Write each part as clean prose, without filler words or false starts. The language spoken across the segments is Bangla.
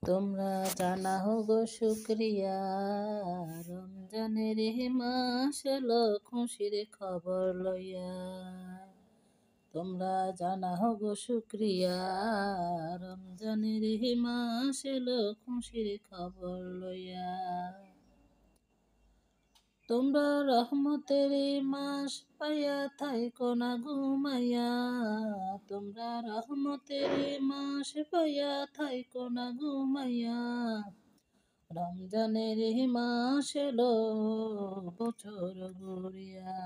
তোমরা জানাও গো শুকরিয়া, রমজানের মাস এলো খুশির খবর লইয়া। তোমরা জানাও গো শুকরিয়া, রমজানের মাস এলো খুশির খবর লইয়া। তোমরা রহমতের মাস পাইয়া থাইকো না ঘুমাইয়া, তোমরা রহমতের মাস পাইয়া থাইকো না ঘুমাইয়া। রমজানের মাস এলো বছর ঘুরিয়া,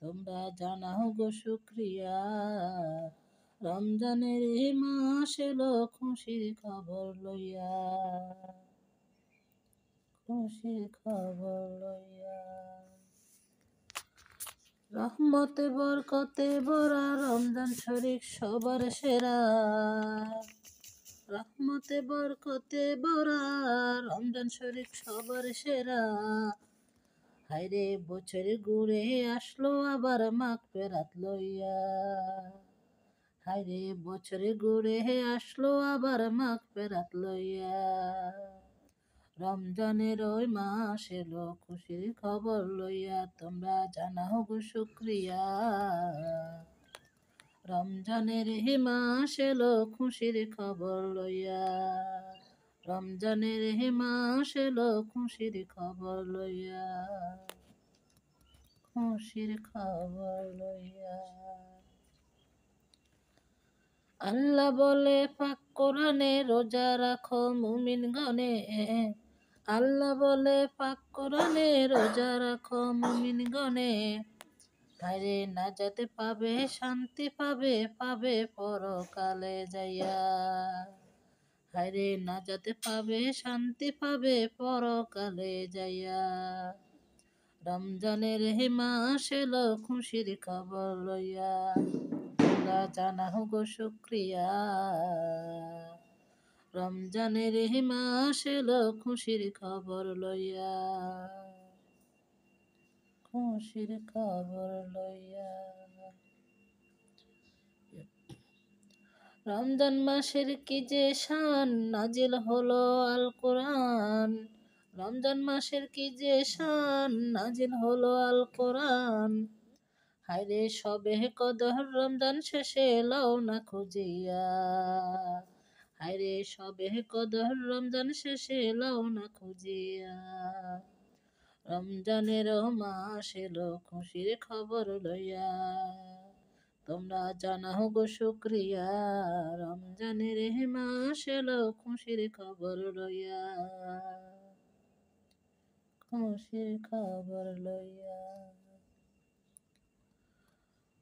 তোমরা জানাও গো শুকরিয়া, রমজানের মাস এলো খুশির খবর লইয়া, খুশির খবর লইয়া। রহমতে বরকতে ভরা রমজান শরীফ সবার সেরা, রহমতে বরকতে ভরা রমজান শরীফ সবার সেরা। হায়রে বছরে ঘুরে আসলো আবার মাগফিরাত লইয়া, হায়রে বছরে ঘুরে আসলো আবার মাগফিরাত লইয়া। রমজানের ওই মাস এলো খুশির খবর লইয়া, তোমরা জানাও গো শুকরিয়া, রমজানের মাস এলো খুশির খবর লইয়া। রমজানের মাস এলো খুশির খবর লইয়া, খুশির খবর লইয়া। আল্লাহ বলে পাক কোরআনে, রোজা রাখো মুমিন গণে। আল্লাহ বলে পাক কোরআনে, রোজা রাখো মুমিন গণে। হায়রে নাজাত পাবে, শান্তি পাবে, পাবে পরকালে যাইয়া। হায়রে নাজাত পাবে, শান্তি পাবে পরকালে যাইয়া। রমজানের মাস এলো খুশির খবর লইয়া, তোমরা জানাও গো শুকরিয়া, রমজানের মাস এলো খুশির খবর লইয়া, খুশির খবর লইয়া। রমজান মাসের কি যে শান, নাজিল হলো আল কোরআন। রমজান মাসের কি যে শান, নাজিল হলো আল কোরআন। হায়রে সবে কদর রমজান শেষে লও না খুঁজিয়া, হায়রে সবে কদর রমজান শেষে লও না খুঁজিয়া। রমজানের মাস এলো খুশির খবর লইয়া, তোমরা জানাও গো শুকরিয়া, রমজানের মাস এলো খুশির খবর লইয়া, খুশির খবর লইয়া।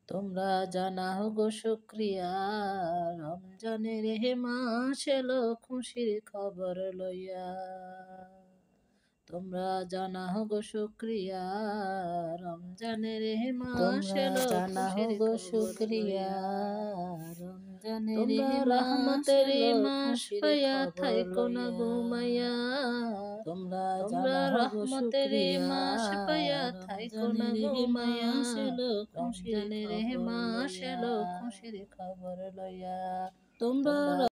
তোমরা জানাও গো শুকরিয়া, রমজানের মাস এলো খুশির খবর লইয়া। তোমরা জানাও গো শুকরিয়া, রমজানের মাস এলো জানাও গো শুকরিয়া, রমজানের রহমতের মাস পাইয়া থাইকো না ঘুমাইয়া। তোমরা রহমতের মাস পাইয়া থাইকো না ঘুমাইয়া। রমজানের মাস এলো খুশির খবর লইয়া, তোমরা